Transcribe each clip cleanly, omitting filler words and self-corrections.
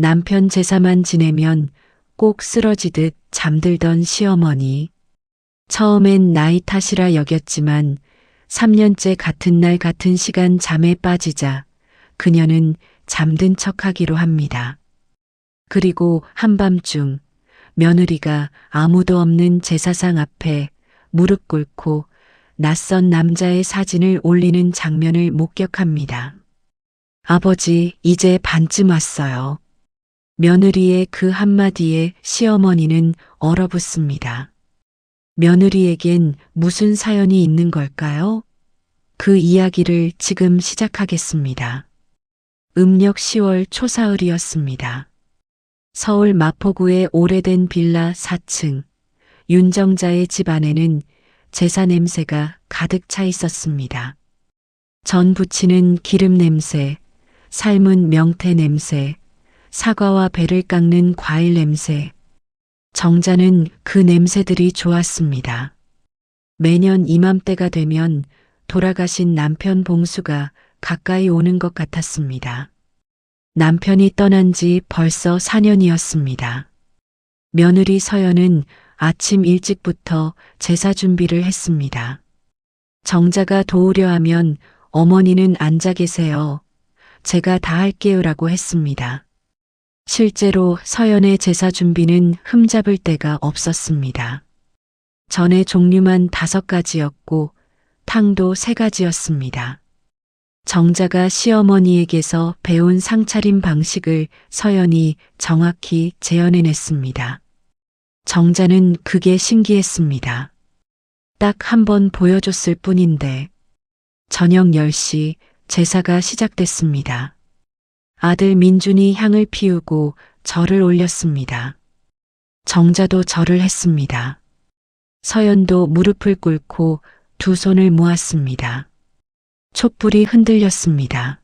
남편 제사만 지내면 꼭 쓰러지듯 잠들던 시어머니. 처음엔 나이 탓이라 여겼지만 3년째 같은 날 같은 시간 잠에 빠지자 그녀는 잠든 척하기로 합니다. 그리고 한밤중 며느리가 아무도 없는 제사상 앞에 무릎 꿇고 낯선 남자의 사진을 올리는 장면을 목격합니다. 아버지, 이제 반쯤 왔어요. 며느리의 그 한마디에 시어머니는 얼어붙습니다. 며느리에겐 무슨 사연이 있는 걸까요? 그 이야기를 지금 시작하겠습니다. 음력 10월 초사흘이었습니다. 서울 마포구의 오래된 빌라 4층 윤정자의 집 안에는 제사 냄새가 가득 차 있었습니다. 전 부치는 기름 냄새, 삶은 명태 냄새, 사과와 배를 깎는 과일 냄새. 정자는 그 냄새들이 좋았습니다. 매년 이맘때가 되면 돌아가신 남편 봉수가 가까이 오는 것 같았습니다. 남편이 떠난 지 벌써 4년이었습니다. 며느리 서연은 아침 일찍부터 제사 준비를 했습니다. 정자가 도우려 하면 어머니는 앉아 계세요. 제가 다 할게요라고 했습니다. 실제로 서연의 제사 준비는 흠잡을 데가 없었습니다. 전의 종류만 5가지였고 탕도 3가지였습니다. 정자가 시어머니에게서 배운 상차림 방식을 서연이 정확히 재현해냈습니다. 정자는 그게 신기했습니다. 딱 한 번 보여줬을 뿐인데 저녁 10시 제사가 시작됐습니다. 아들 민준이 향을 피우고 절을 올렸습니다. 정자도 절을 했습니다. 서연도 무릎을 꿇고 두 손을 모았습니다. 촛불이 흔들렸습니다.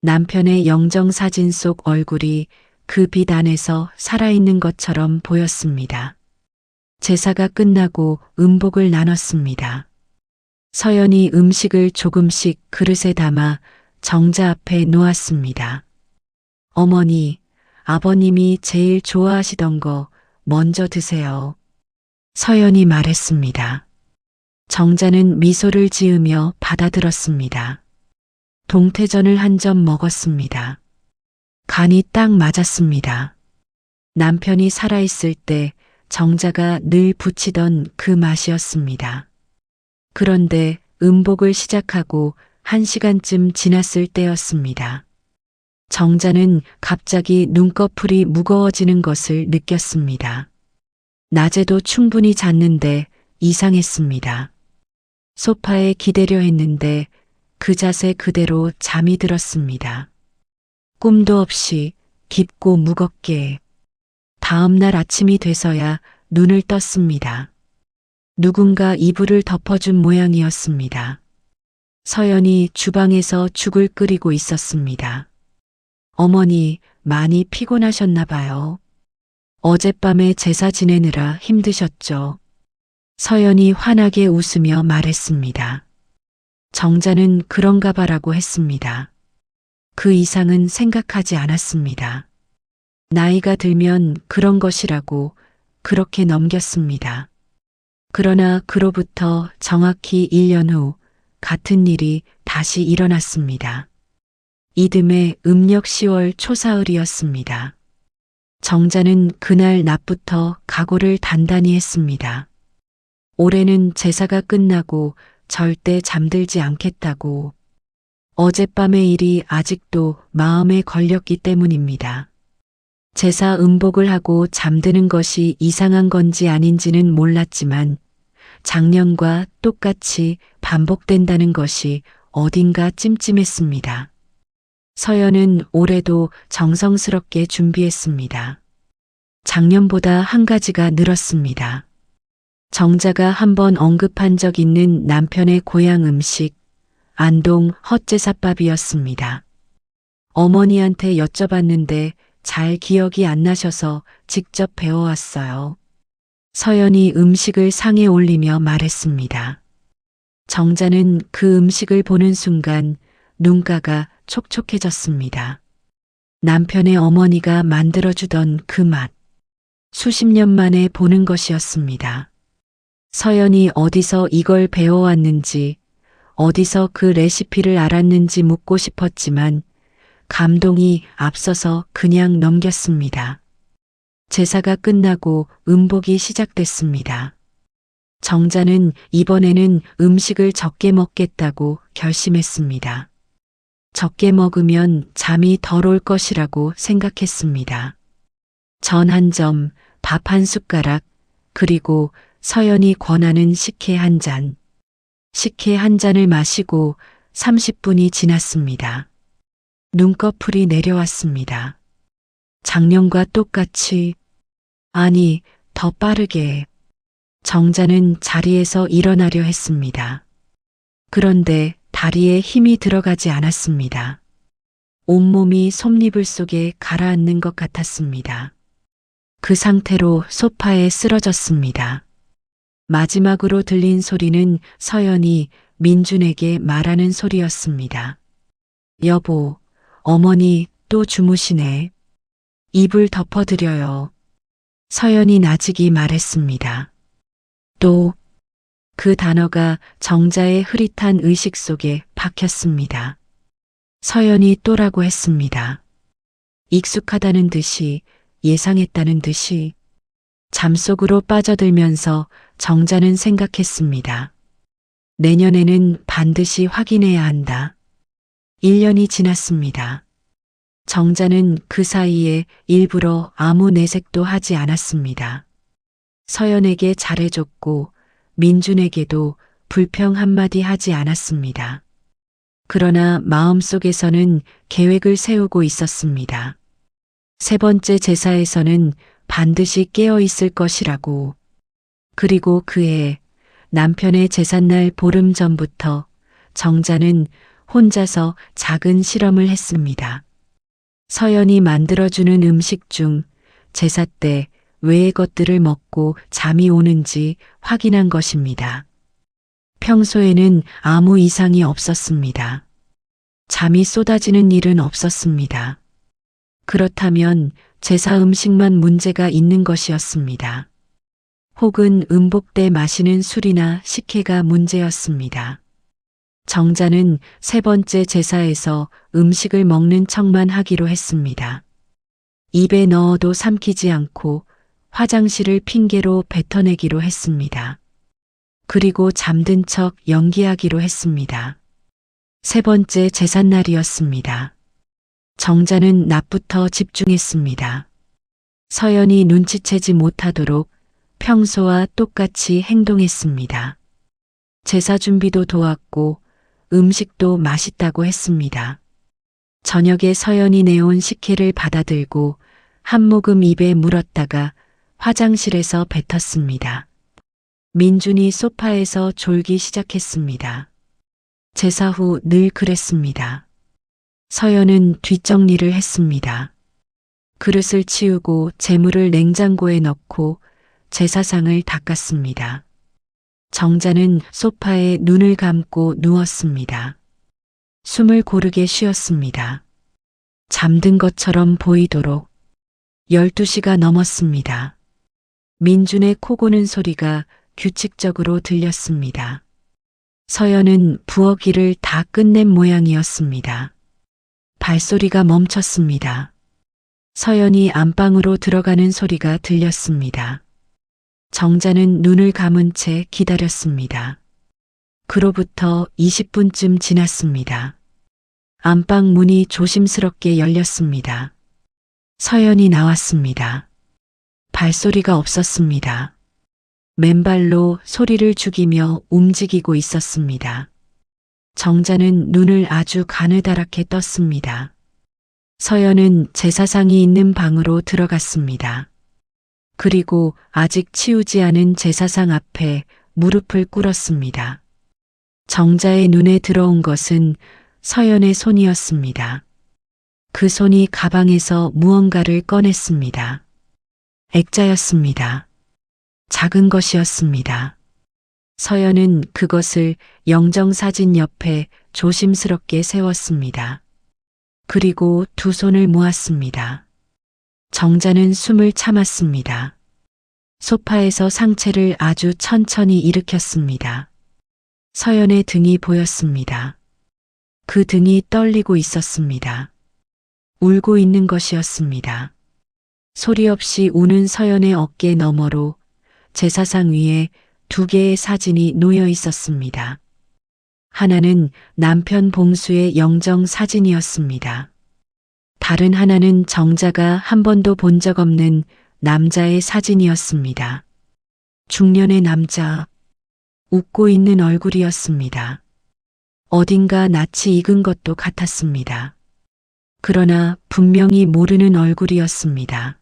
남편의 영정사진 속 얼굴이 그 빛 안에서 살아있는 것처럼 보였습니다. 제사가 끝나고 음복을 나눴습니다. 서연이 음식을 조금씩 그릇에 담아 정자 앞에 놓았습니다. 어머니, 아버님이 제일 좋아하시던 거 먼저 드세요. 서연이 말했습니다. 정자는 미소를 지으며 받아들었습니다. 동태전을 한 점 먹었습니다. 간이 딱 맞았습니다. 남편이 살아있을 때 정자가 늘 붙이던 그 맛이었습니다. 그런데 음복을 시작하고 1시간쯤 지났을 때였습니다. 정자는 갑자기 눈꺼풀이 무거워지는 것을 느꼈습니다. 낮에도 충분히 잤는데 이상했습니다. 소파에 기대려 했는데 그 자세 그대로 잠이 들었습니다. 꿈도 없이 깊고 무겁게. 다음 날 아침이 돼서야 눈을 떴습니다. 누군가 이불을 덮어준 모양이었습니다. 서연이 주방에서 죽을 끓이고 있었습니다. 어머니, 많이 피곤하셨나 봐요. 어젯밤에 제사 지내느라 힘드셨죠? 서연이 환하게 웃으며 말했습니다. 정자는 그런가 봐라고 했습니다. 그 이상은 생각하지 않았습니다. 나이가 들면 그런 것이라고 그렇게 넘겼습니다. 그러나 그로부터 정확히 1년 후 같은 일이 다시 일어났습니다. 이듬해 음력 10월 초사흘이었습니다. 정자는 그날 낮부터 각오를 단단히 했습니다. 올해는 제사가 끝나고 절대 잠들지 않겠다고. 어젯밤의 일이 아직도 마음에 걸렸기 때문입니다. 제사 음복을 하고 잠드는 것이 이상한 건지 아닌지는 몰랐지만 작년과 똑같이 반복된다는 것이 어딘가 찜찜했습니다. 서연은 올해도 정성스럽게 준비했습니다. 작년보다 한 가지가 늘었습니다. 정자가 한번 언급한 적 있는 남편의 고향 음식, 안동 헛제사밥이었습니다. 어머니한테 여쭤봤는데 잘 기억이 안 나셔서 직접 배워왔어요. 서연이 음식을 상에 올리며 말했습니다. 정자는 그 음식을 보는 순간 눈가가 촉촉해졌습니다. 남편의 어머니가 만들어주던 그 맛. 수십 년 만에 보는 것이었습니다. 서연이 어디서 이걸 배워왔는지, 어디서 그 레시피를 알았는지 묻고 싶었지만 감동이 앞서서 그냥 넘겼습니다. 제사가 끝나고 음복이 시작됐습니다. 정자는 이번에는 음식을 적게 먹겠다고 결심했습니다. 적게 먹으면 잠이 덜 올 것이라고 생각했습니다. 전 한 점, 밥 한 숟가락, 그리고 서연이 권하는 식혜 한 잔. 식혜 한 잔을 마시고 30분이 지났습니다. 눈꺼풀이 내려왔습니다. 작년과 똑같이, 아니, 더 빠르게. 정자는 자리에서 일어나려 했습니다. 그런데 다리에 힘이 들어가지 않았습니다. 온몸이 솜니불 속에 가라앉는 것 같았습니다. 그 상태로 소파에 쓰러졌습니다. 마지막으로 들린 소리는 서연이 민준에게 말하는 소리였습니다. 여보, 어머니 또 주무시네. 이불 덮어드려요. 서연이 나직이 말했습니다. 또, 그 단어가 정자의 흐릿한 의식 속에 박혔습니다. 서연이 또라고 했습니다. 익숙하다는 듯이, 예상했다는 듯이, 잠속으로 빠져들면서 정자는 생각했습니다. 내년에는 반드시 확인해야 한다. 1년이 지났습니다. 정자는 그 사이에 일부러 아무 내색도 하지 않았습니다. 서연에게 잘해줬고 민준에게도 불평 한마디 하지 않았습니다. 그러나 마음속에서는 계획을 세우고 있었습니다. 세 번째 제사에서는 반드시 깨어 있을 것이라고. 그리고 그해 남편의 제삿날 보름 전부터 정자는 혼자서 작은 실험을 했습니다. 서연이 만들어주는 음식 중 제사 때 외의 것들을 먹고 잠이 오는지 확인한 것입니다. 평소에는 아무 이상이 없었습니다. 잠이 쏟아지는 일은 없었습니다. 그렇다면 제사 음식만 문제가 있는 것이었습니다. 혹은 음복 때 마시는 술이나 식혜가 문제였습니다. 정자는 세 번째 제사에서 음식을 먹는 척만 하기로 했습니다. 입에 넣어도 삼키지 않고 화장실을 핑계로 뱉어내기로 했습니다. 그리고 잠든 척 연기하기로 했습니다. 세 번째 제삿날이었습니다. 정자는 낮부터 집중했습니다. 서연이 눈치채지 못하도록 평소와 똑같이 행동했습니다. 제사 준비도 도왔고 음식도 맛있다고 했습니다. 저녁에 서연이 내온 식혜를 받아들고 한 모금 입에 물었다가 화장실에서 뱉었습니다. 민준이 소파에서 졸기 시작했습니다. 제사 후 늘 그랬습니다. 서연은 뒷정리를 했습니다. 그릇을 치우고 재물을 냉장고에 넣고 제사상을 닦았습니다. 정자는 소파에 눈을 감고 누웠습니다. 숨을 고르게 쉬었습니다. 잠든 것처럼 보이도록. 12시가 넘었습니다. 민준의 코 고는 소리가 규칙적으로 들렸습니다. 서연은 부엌일을 다 끝낸 모양이었습니다. 발소리가 멈췄습니다. 서연이 안방으로 들어가는 소리가 들렸습니다. 정자는 눈을 감은 채 기다렸습니다. 그로부터 20분쯤 지났습니다. 안방 문이 조심스럽게 열렸습니다. 서연이 나왔습니다. 발소리가 없었습니다. 맨발로 소리를 죽이며 움직이고 있었습니다. 정자는 눈을 아주 가느다랗게 떴습니다. 서연은 제사상이 있는 방으로 들어갔습니다. 그리고 아직 치우지 않은 제사상 앞에 무릎을 꿇었습니다. 정자의 눈에 들어온 것은 서연의 손이었습니다. 그 손이 가방에서 무언가를 꺼냈습니다. 액자였습니다. 작은 것이었습니다. 서연은 그것을 영정사진 옆에 조심스럽게 세웠습니다. 그리고 두 손을 모았습니다. 정자는 숨을 참았습니다. 소파에서 상체를 아주 천천히 일으켰습니다. 서연의 등이 보였습니다. 그 등이 떨리고 있었습니다. 울고 있는 것이었습니다. 소리 없이 우는 서연의 어깨 너머로 제사상 위에 두 개의 사진이 놓여 있었습니다. 하나는 남편 봉수의 영정 사진이었습니다. 다른 하나는 정자가 한 번도 본 적 없는 남자의 사진이었습니다. 중년의 남자, 웃고 있는 얼굴이었습니다. 어딘가 낯이 익은 것도 같았습니다. 그러나 분명히 모르는 얼굴이었습니다.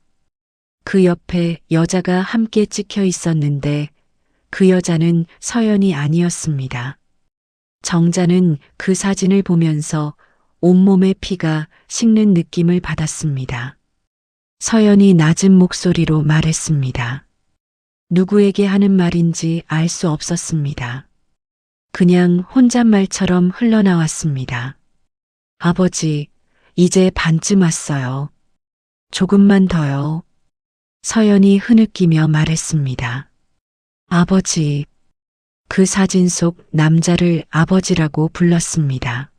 그 옆에 여자가 함께 찍혀 있었는데 그 여자는 서연이 아니었습니다. 정자는 그 사진을 보면서 온몸에 피가 식는 느낌을 받았습니다. 서연이 낮은 목소리로 말했습니다. 누구에게 하는 말인지 알 수 없었습니다. 그냥 혼잣말처럼 흘러나왔습니다. 아버지, 이제 반쯤 왔어요. 조금만 더요. 서연이 흐느끼며 말했습니다. 아버지. 그 사진 속 남자를 아버지라고 불렀습니다.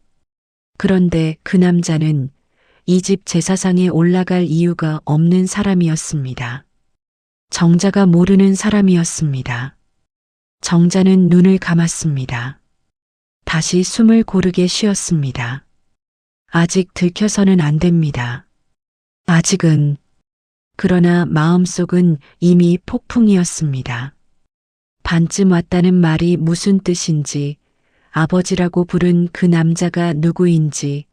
그런데 그 남자는 이 집 제사상에 올라갈 이유가 없는 사람이었습니다. 정자가 모르는 사람이었습니다. 정자는 눈을 감았습니다. 다시 숨을 고르게 쉬었습니다. 아직 들켜서는 안 됩니다. 아직은. 그러나 마음속은 이미 폭풍이었습니다. 반쯤 왔다는 말이 무슨 뜻인지, 아버지라고 부른 그 남자가 누구인지,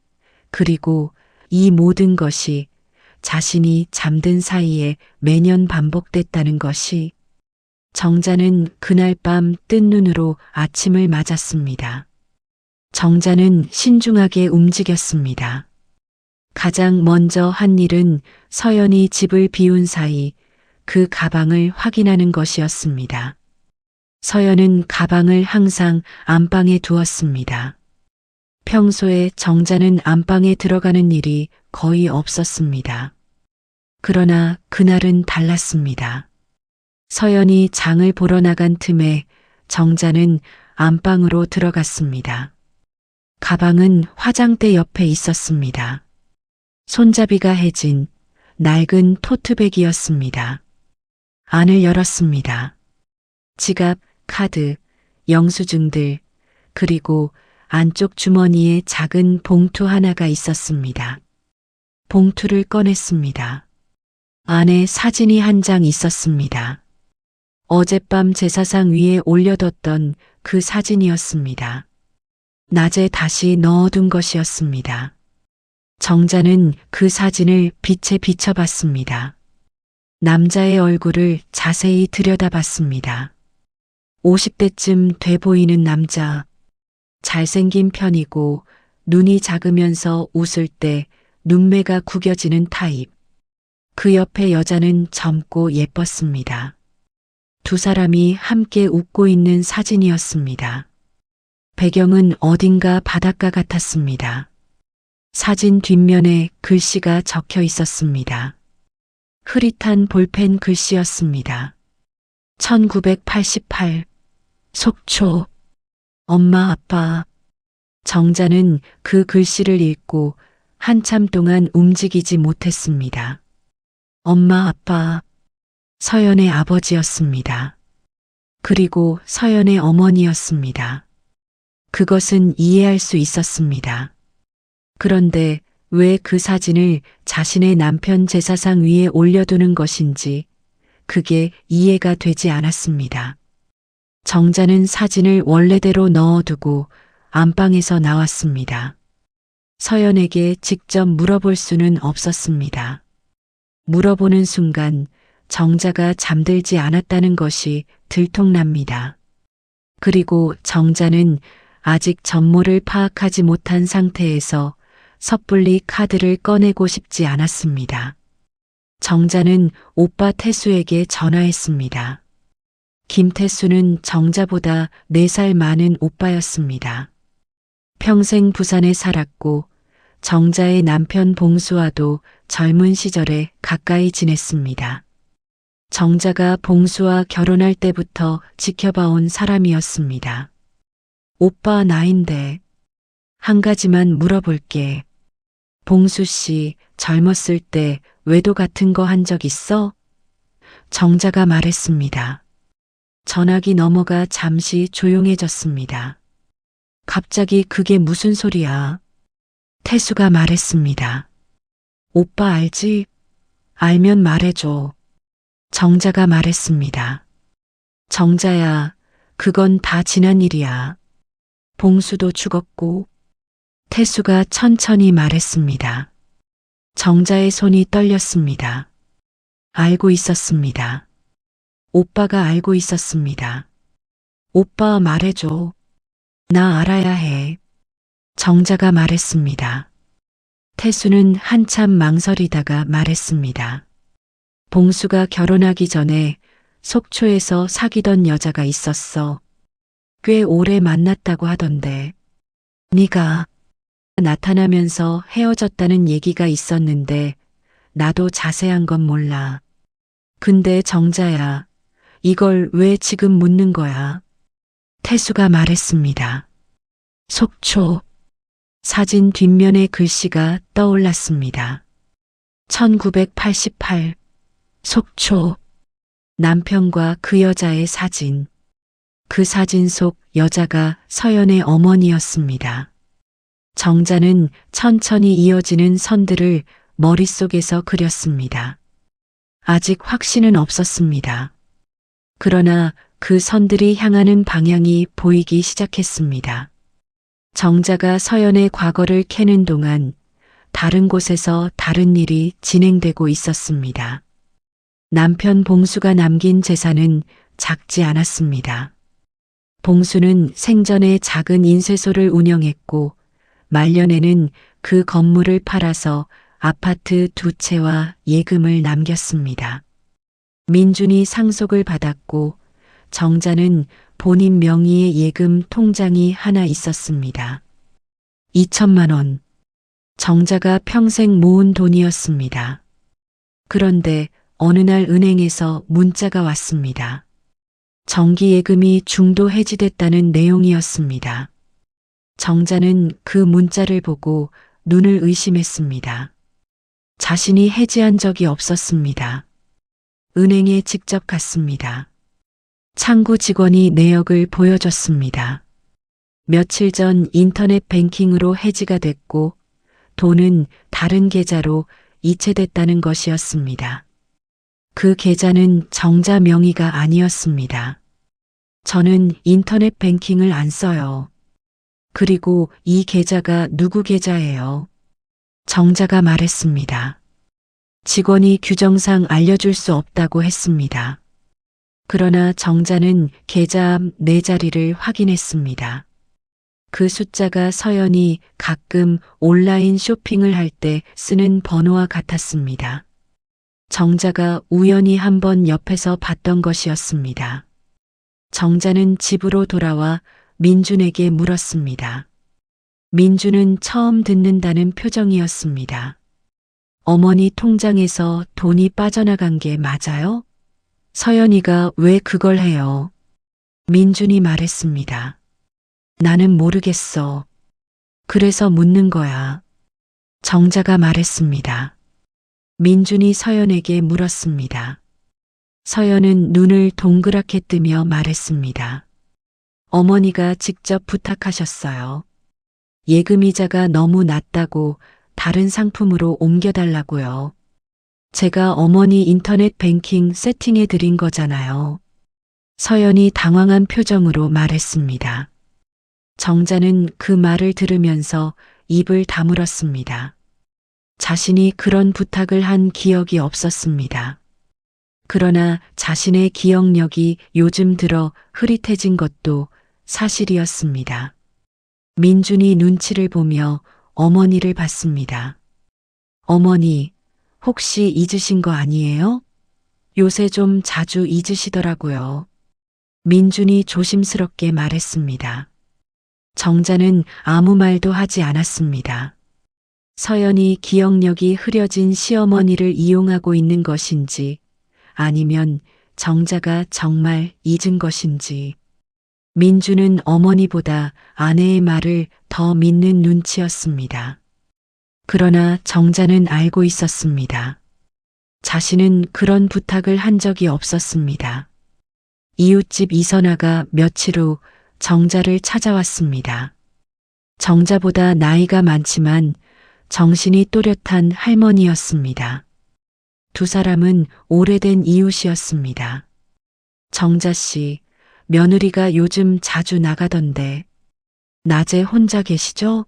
그리고 이 모든 것이 자신이 잠든 사이에 매년 반복됐다는 것이. 정자는 그날 밤 뜬 눈으로 아침을 맞았습니다. 정자는 신중하게 움직였습니다. 가장 먼저 한 일은 서연이 집을 비운 사이 그 가방을 확인하는 것이었습니다. 서연은 가방을 항상 안방에 두었습니다. 평소에 정자는 안방에 들어가는 일이 거의 없었습니다. 그러나 그날은 달랐습니다. 서연이 장을 보러 나간 틈에 정자는 안방으로 들어갔습니다. 가방은 화장대 옆에 있었습니다. 손잡이가 해진 낡은 토트백이었습니다. 안을 열었습니다. 지갑, 카드, 영수증들, 그리고 안쪽 주머니에 작은 봉투 하나가 있었습니다. 봉투를 꺼냈습니다. 안에 사진이 한 장 있었습니다. 어젯밤 제사상 위에 올려뒀던 그 사진이었습니다. 낮에 다시 넣어둔 것이었습니다. 정자는 그 사진을 빛에 비춰봤습니다. 남자의 얼굴을 자세히 들여다봤습니다. 50대쯤 돼 보이는 남자, 잘생긴 편이고 눈이 작으면서 웃을 때 눈매가 구겨지는 타입. 그 옆에 여자는 젊고 예뻤습니다. 두 사람이 함께 웃고 있는 사진이었습니다. 배경은 어딘가 바닷가 같았습니다. 사진 뒷면에 글씨가 적혀 있었습니다. 흐릿한 볼펜 글씨였습니다. 1988 속초. 엄마 아빠. 정자는 그 글씨를 읽고 한참 동안 움직이지 못했습니다. 엄마 아빠. 서연의 아버지였습니다. 그리고 서연의 어머니였습니다. 그것은 이해할 수 있었습니다. 그런데 왜 그 사진을 자신의 남편 제사상 위에 올려두는 것인지 그게 이해가 되지 않았습니다. 정자는 사진을 원래대로 넣어두고 안방에서 나왔습니다. 서연에게 직접 물어볼 수는 없었습니다. 물어보는 순간 정자가 잠들지 않았다는 것이 들통납니다. 그리고 정자는 아직 전모를 파악하지 못한 상태에서 섣불리 카드를 꺼내고 싶지 않았습니다. 정자는 오빠 태수에게 전화했습니다. 김태수는 정자보다 4살 많은 오빠였습니다. 평생 부산에 살았고 정자의 남편 봉수와도 젊은 시절에 가까이 지냈습니다. 정자가 봉수와 결혼할 때부터 지켜봐온 사람이었습니다. 오빠 나인데 한 가지만 물어볼게. 봉수 씨 젊었을 때 외도 같은 거 한 적 있어? 정자가 말했습니다. 전화기 넘어가 잠시 조용해졌습니다. 갑자기 그게 무슨 소리야? 태수가 말했습니다. 오빠 알지? 알면 말해줘. 정자가 말했습니다. 정자야, 그건 다 지난 일이야. 봉수도 죽었고. 태수가 천천히 말했습니다. 정자의 손이 떨렸습니다. 알고 있었습니다. 오빠가 알고 있었습니다. 오빠 말해줘. 나 알아야 해. 정자가 말했습니다. 태수는 한참 망설이다가 말했습니다. 봉수가 결혼하기 전에 속초에서 사귀던 여자가 있었어. 꽤 오래 만났다고 하던데. 네가 나타나면서 헤어졌다는 얘기가 있었는데 나도 자세한 건 몰라. 근데 정자야, 이걸 왜 지금 묻는 거야? 태수가 말했습니다. 속초. 사진 뒷면에 글씨가 떠올랐습니다. 1988. 속초. 남편과 그 여자의 사진. 그 사진 속 여자가 서연의 어머니였습니다. 정자는 천천히 이어지는 선들을 머릿속에서 그렸습니다. 아직 확신은 없었습니다. 그러나 그 선들이 향하는 방향이 보이기 시작했습니다. 정자가 서연의 과거를 캐는 동안 다른 곳에서 다른 일이 진행되고 있었습니다. 남편 봉수가 남긴 재산은 작지 않았습니다. 봉수는 생전에 작은 인쇄소를 운영했고 말년에는 그 건물을 팔아서 아파트 2채와 예금을 남겼습니다. 민준이 상속을 받았고 정자는 본인 명의의 예금 통장이 하나 있었습니다. 2천만 원. 정자가 평생 모은 돈이었습니다. 그런데 어느 날 은행에서 문자가 왔습니다. 정기예금이 중도 해지됐다는 내용이었습니다. 정자는 그 문자를 보고 눈을 의심했습니다. 자신이 해지한 적이 없었습니다. 은행에 직접 갔습니다. 창구 직원이 내역을 보여줬습니다. 며칠 전 인터넷 뱅킹으로 해지가 됐고 돈은 다른 계좌로 이체됐다는 것이었습니다. 그 계좌는 정자 명의가 아니었습니다. 저는 인터넷 뱅킹을 안 써요. 그리고 이 계좌가 누구 계좌예요? 정자가 말했습니다. 직원이 규정상 알려줄 수 없다고 했습니다. 그러나 정자는 계좌 앞 4자리를 확인했습니다. 그 숫자가 서연이 가끔 온라인 쇼핑을 할 때 쓰는 번호와 같았습니다. 정자가 우연히 한번 옆에서 봤던 것이었습니다. 정자는 집으로 돌아와 민준에게 물었습니다. 민준은 처음 듣는다는 표정이었습니다. 어머니 통장에서 돈이 빠져나간 게 맞아요? 서연이가 왜 그걸 해요? 민준이 말했습니다. 나는 모르겠어. 그래서 묻는 거야. 정자가 말했습니다. 민준이 서연에게 물었습니다. 서연은 눈을 동그랗게 뜨며 말했습니다. 어머니가 직접 부탁하셨어요. 예금이자가 너무 낮다고 다른 상품으로 옮겨달라고요. 제가 어머니 인터넷 뱅킹 세팅해 드린 거잖아요. 서연이 당황한 표정으로 말했습니다. 정자는 그 말을 들으면서 입을 다물었습니다. 자신이 그런 부탁을 한 기억이 없었습니다. 그러나 자신의 기억력이 요즘 들어 흐릿해진 것도 사실이었습니다. 민준이 눈치를 보며 어머니를 봤습니다. 어머니, 혹시 잊으신 거 아니에요? 요새 좀 자주 잊으시더라고요. 민준이 조심스럽게 말했습니다. 정자는 아무 말도 하지 않았습니다. 서연이 기억력이 흐려진 시어머니를 이용하고 있는 것인지 아니면 정자가 정말 잊은 것인지. 민주는 어머니보다 아내의 말을 더 믿는 눈치였습니다. 그러나 정자는 알고 있었습니다. 자신은 그런 부탁을 한 적이 없었습니다. 이웃집 이선아가 며칠 후 정자를 찾아왔습니다. 정자보다 나이가 많지만 정신이 또렷한 할머니였습니다. 두 사람은 오래된 이웃이었습니다. 정자 씨, 며느리가 요즘 자주 나가던데 낮에 혼자 계시죠?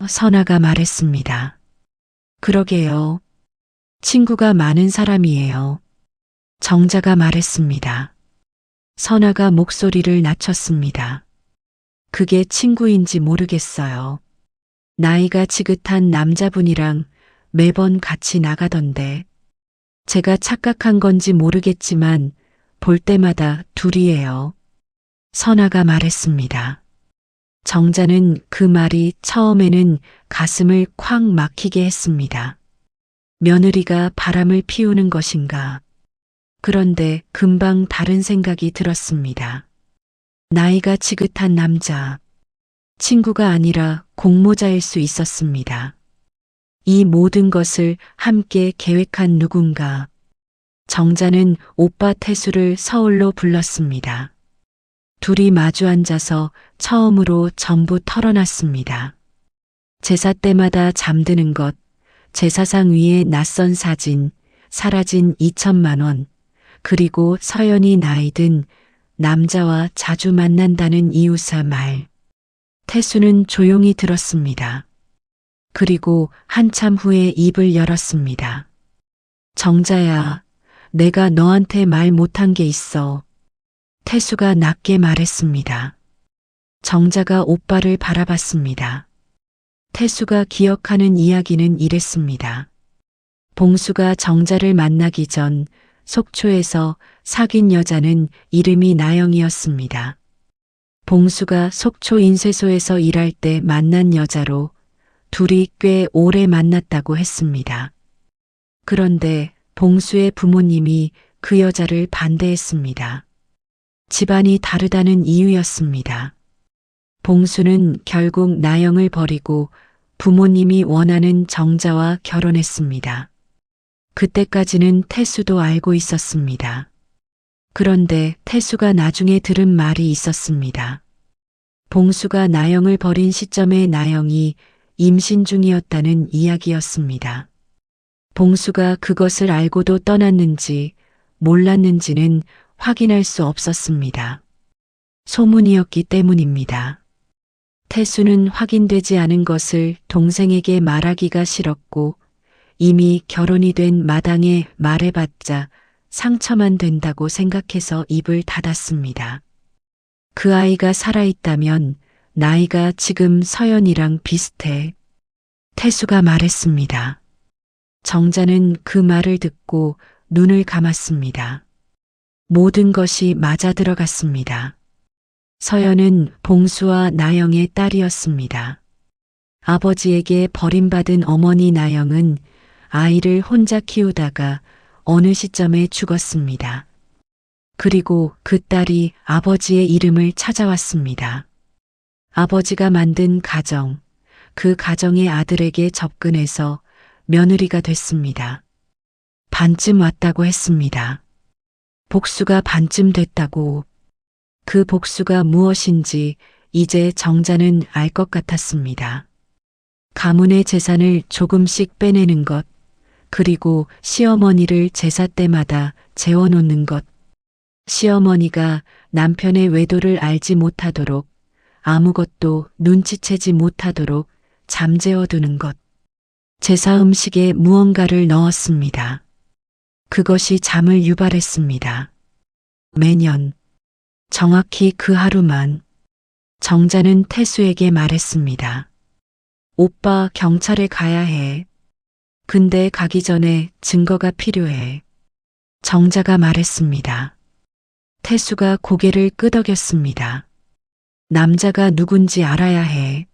선아가 말했습니다. 그러게요. 친구가 많은 사람이에요. 정자가 말했습니다. 선아가 목소리를 낮췄습니다. 그게 친구인지 모르겠어요. 나이가 지긋한 남자분이랑 매번 같이 나가던데. 제가 착각한 건지 모르겠지만 볼 때마다 둘이에요. 선아가 말했습니다. 정자는 그 말이 처음에는 가슴을 콱 막히게 했습니다. 며느리가 바람을 피우는 것인가. 그런데 금방 다른 생각이 들었습니다. 나이가 지긋한 남자. 친구가 아니라 공모자일 수 있었습니다. 이 모든 것을 함께 계획한 누군가. 정자는 오빠 태수를 서울로 불렀습니다. 둘이 마주 앉아서 처음으로 전부 털어놨습니다. 제사 때마다 잠드는 것, 제사상 위에 낯선 사진, 사라진 2천만 원, 그리고 서연이 나이든 남자와 자주 만난다는 이웃의 말. 태수는 조용히 들었습니다. 그리고 한참 후에 입을 열었습니다. 정자야, 내가 너한테 말 못한 게 있어. 태수가 낮게 말했습니다. 정자가 오빠를 바라봤습니다. 태수가 기억하는 이야기는 이랬습니다. 봉수가 정자를 만나기 전 속초에서 사귄 여자는 이름이 나영이었습니다. 봉수가 속초 인쇄소에서 일할 때 만난 여자로 둘이 꽤 오래 만났다고 했습니다. 그런데 봉수의 부모님이 그 여자를 반대했습니다. 집안이 다르다는 이유였습니다. 봉수는 결국 나영을 버리고 부모님이 원하는 정자와 결혼했습니다. 그때까지는 태수도 알고 있었습니다. 그런데 태수가 나중에 들은 말이 있었습니다. 봉수가 나영을 버린 시점에 나영이 임신 중이었다는 이야기였습니다. 봉수가 그것을 알고도 떠났는지 몰랐는지는 확인할 수 없었습니다. 소문이었기 때문입니다. 태수는 확인되지 않은 것을 동생에게 말하기가 싫었고 이미 결혼이 된 마당에 말해봤자 상처만 된다고 생각해서 입을 닫았습니다. 그 아이가 살아있다면 나이가 지금 서연이랑 비슷해. 태수가 말했습니다. 정자는 그 말을 듣고 눈을 감았습니다. 모든 것이 맞아 들어갔습니다. 서연은 봉수와 나영의 딸이었습니다. 아버지에게 버림받은 어머니 나영은 아이를 혼자 키우다가 어느 시점에 죽었습니다. 그리고 그 딸이 아버지의 이름을 찾아왔습니다. 아버지가 만든 가정, 그 가정의 아들에게 접근해서 며느리가 됐습니다. 반쯤 왔다고 했습니다. 복수가 반쯤 됐다고. 그 복수가 무엇인지 이제 정자는 알 것 같았습니다. 가문의 재산을 조금씩 빼내는 것, 그리고 시어머니를 제사 때마다 재워놓는 것, 시어머니가 남편의 외도를 알지 못하도록 아무것도 눈치채지 못하도록 잠재워두는 것, 제사 음식에 무언가를 넣었습니다. 그것이 잠을 유발했습니다. 매년 정확히 그 하루만 정자는 태수에게 말했습니다. 오빠 경찰에 가야 해. 근데 가기 전에 증거가 필요해. 정자가 말했습니다. 태수가 고개를 끄덕였습니다. 남자가 누군지 알아야 해.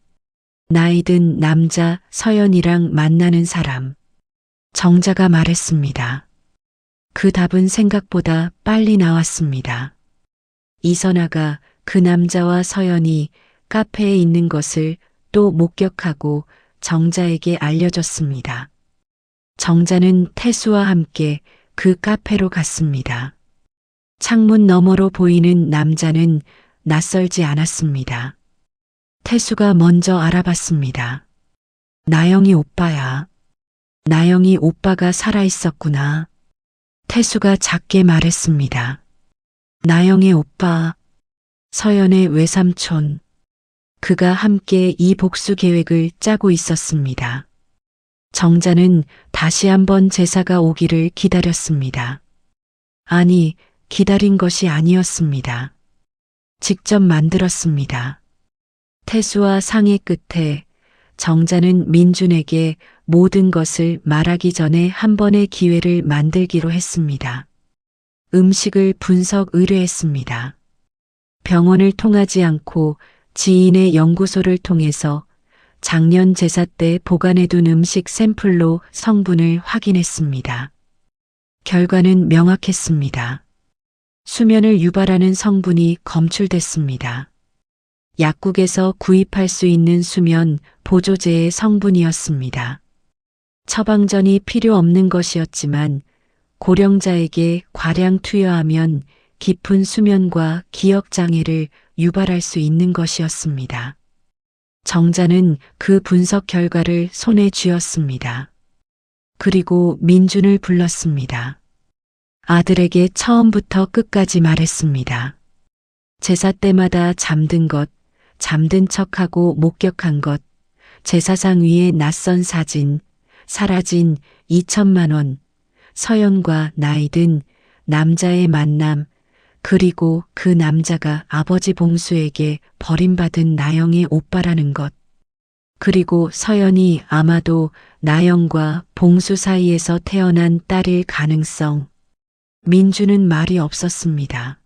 나이 든 남자 서연이랑 만나는 사람. 정자가 말했습니다. 그 답은 생각보다 빨리 나왔습니다. 이선아가 그 남자와 서연이 카페에 있는 것을 또 목격하고 정자에게 알려줬습니다. 정자는 태수와 함께 그 카페로 갔습니다. 창문 너머로 보이는 남자는 낯설지 않았습니다. 태수가 먼저 알아봤습니다. 나영이 오빠야. 나영이 오빠가 살아있었구나. 태수가 작게 말했습니다. 나영의 오빠, 서연의 외삼촌. 그가 함께 이 복수 계획을 짜고 있었습니다. 정자는 다시 한번 제사가 오기를 기다렸습니다. 아니, 기다린 것이 아니었습니다. 직접 만들었습니다. 태수와 상의 끝에 정자는 민준에게 모든 것을 말하기 전에 한 번의 기회를 만들기로 했습니다. 음식을 분석 의뢰했습니다. 병원을 통하지 않고 지인의 연구소를 통해서 작년 제사 때 보관해둔 음식 샘플로 성분을 확인했습니다. 결과는 명확했습니다. 수면을 유발하는 성분이 검출됐습니다. 약국에서 구입할 수 있는 수면 보조제의 성분이었습니다. 처방전이 필요 없는 것이었지만 고령자에게 과량 투여하면 깊은 수면과 기억장애를 유발할 수 있는 것이었습니다. 정자는 그 분석 결과를 손에 쥐었습니다. 그리고 민준을 불렀습니다. 아들에게 처음부터 끝까지 말했습니다. 제사 때마다 잠든 것, 잠든 척하고 목격한 것, 제사상 위에 낯선 사진, 사라진 2천만 원, 서연과 나이 든 남자의 만남, 그리고 그 남자가 아버지 봉수에게 버림받은 나영의 오빠라는 것, 그리고 서연이 아마도 나영과 봉수 사이에서 태어난 딸일 가능성. 민주는 말이 없었습니다.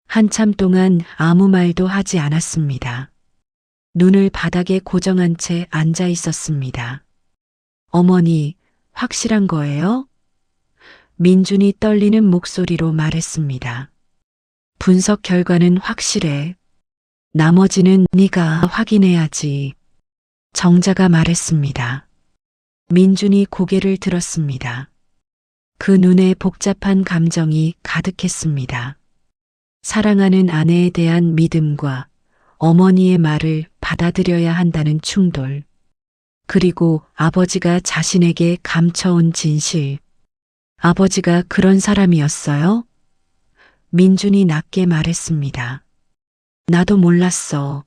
한참 동안 아무 말도 하지 않았습니다. 눈을 바닥에 고정한 채 앉아 있었습니다. 어머니, 확실한 거예요? 민준이 떨리는 목소리로 말했습니다. 분석 결과는 확실해. 나머지는 네가 확인해야지. 정자가 말했습니다. 민준이 고개를 들었습니다. 그 눈에 복잡한 감정이 가득했습니다. 사랑하는 아내에 대한 믿음과 어머니의 말을 받아들여야 한다는 충돌, 그리고 아버지가 자신에게 감춰온 진실. 아버지가 그런 사람이었어요? 민준이 낮게 말했습니다. 나도 몰랐어.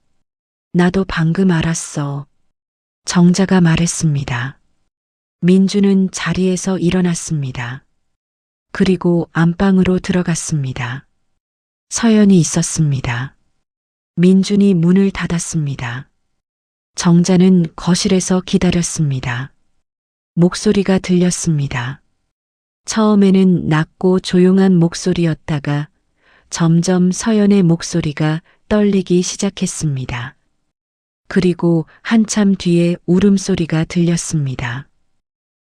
나도 방금 알았어. 정자가 말했습니다. 민준은 자리에서 일어났습니다. 그리고 안방으로 들어갔습니다. 서연이 있었습니다. 민준이 문을 닫았습니다. 정자는 거실에서 기다렸습니다. 목소리가 들렸습니다. 처음에는 낮고 조용한 목소리였다가 점점 서연의 목소리가 떨리기 시작했습니다. 그리고 한참 뒤에 울음소리가 들렸습니다.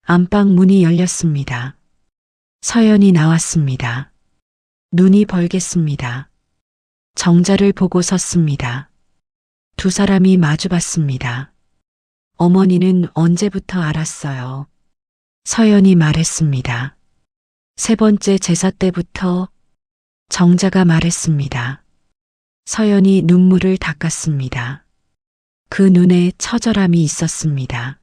안방 문이 열렸습니다. 서연이 나왔습니다. 눈이 벌갰습니다. 정자를 보고 섰습니다. 두 사람이 마주봤습니다. 어머니는 언제부터 알았어요? 서연이 말했습니다. 세 번째 제사 때부터. 정자가 말했습니다. 서연이 눈물을 닦았습니다. 그 눈에 처절함이 있었습니다.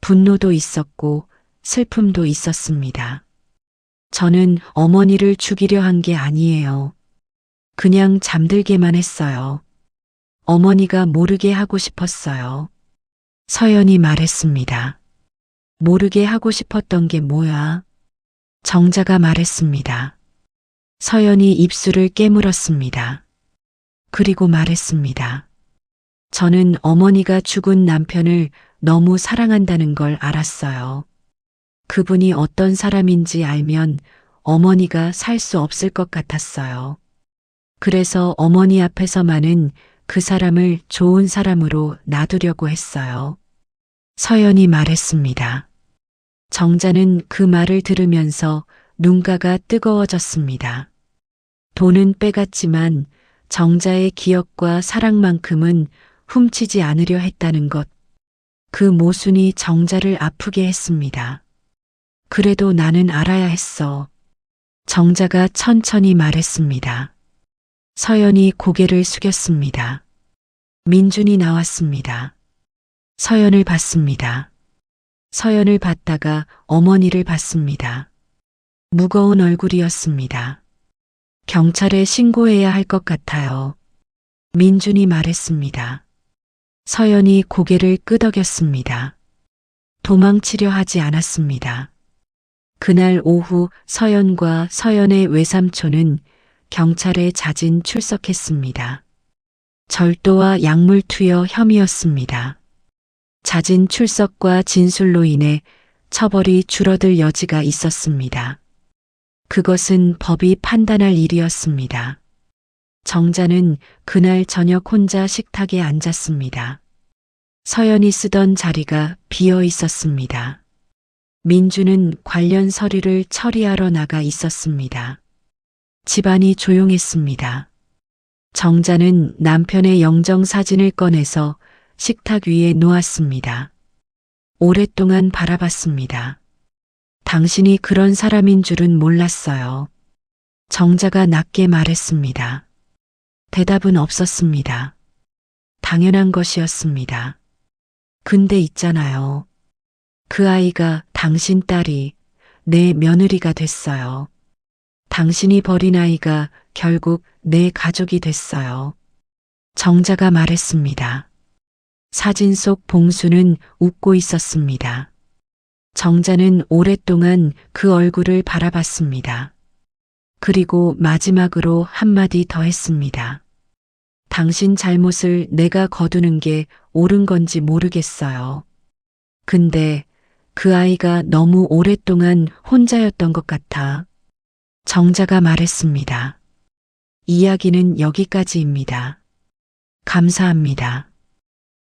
분노도 있었고 슬픔도 있었습니다. 저는 어머니를 죽이려 한 게 아니에요. 그냥 잠들게만 했어요. 어머니가 모르게 하고 싶었어요. 서연이 말했습니다. 모르게 하고 싶었던 게 뭐야? 정자가 말했습니다. 서연이 입술을 깨물었습니다. 그리고 말했습니다. 저는 어머니가 죽은 남편을 너무 사랑한다는 걸 알았어요. 그분이 어떤 사람인지 알면 어머니가 살 수 없을 것 같았어요. 그래서 어머니 앞에서만은 그 사람을 좋은 사람으로 놔두려고 했어요. 서연이 말했습니다. 정자는 그 말을 들으면서 눈가가 뜨거워졌습니다. 돈은 빼갔지만 정자의 기억과 사랑만큼은 훔치지 않으려 했다는 것. 그 모순이 정자를 아프게 했습니다. 그래도 나는 알아야 했어. 정자가 천천히 말했습니다. 서연이 고개를 숙였습니다. 민준이 나왔습니다. 서연을 봤습니다. 서연을 봤다가 어머니를 봤습니다. 무거운 얼굴이었습니다. 경찰에 신고해야 할 것 같아요. 민준이 말했습니다. 서연이 고개를 끄덕였습니다. 도망치려 하지 않았습니다. 그날 오후 서연과 서연의 외삼촌은 경찰에 자진 출석했습니다. 절도와 약물 투여 혐의였습니다. 자진 출석과 진술로 인해 처벌이 줄어들 여지가 있었습니다. 그것은 법이 판단할 일이었습니다. 정자는 그날 저녁 혼자 식탁에 앉았습니다. 서연이 쓰던 자리가 비어 있었습니다. 민주는 관련 서류를 처리하러 나가 있었습니다. 집안이 조용했습니다. 정자는 남편의 영정 사진을 꺼내서 식탁 위에 놓았습니다. 오랫동안 바라봤습니다. 당신이 그런 사람인 줄은 몰랐어요. 정자가 낮게 말했습니다. 대답은 없었습니다. 당연한 것이었습니다. 근데 있잖아요. 그 아이가 당신 딸이 내 며느리가 됐어요. 당신이 버린 아이가 결국 내 가족이 됐어요. 정자가 말했습니다. 사진 속 봉수는 웃고 있었습니다. 정자는 오랫동안 그 얼굴을 바라봤습니다. 그리고 마지막으로 한마디 더 했습니다. 당신 잘못을 내가 거두는 게 옳은 건지 모르겠어요. 근데 그 아이가 너무 오랫동안 혼자였던 것 같아. 정자가 말했습니다. 이야기는 여기까지입니다. 감사합니다.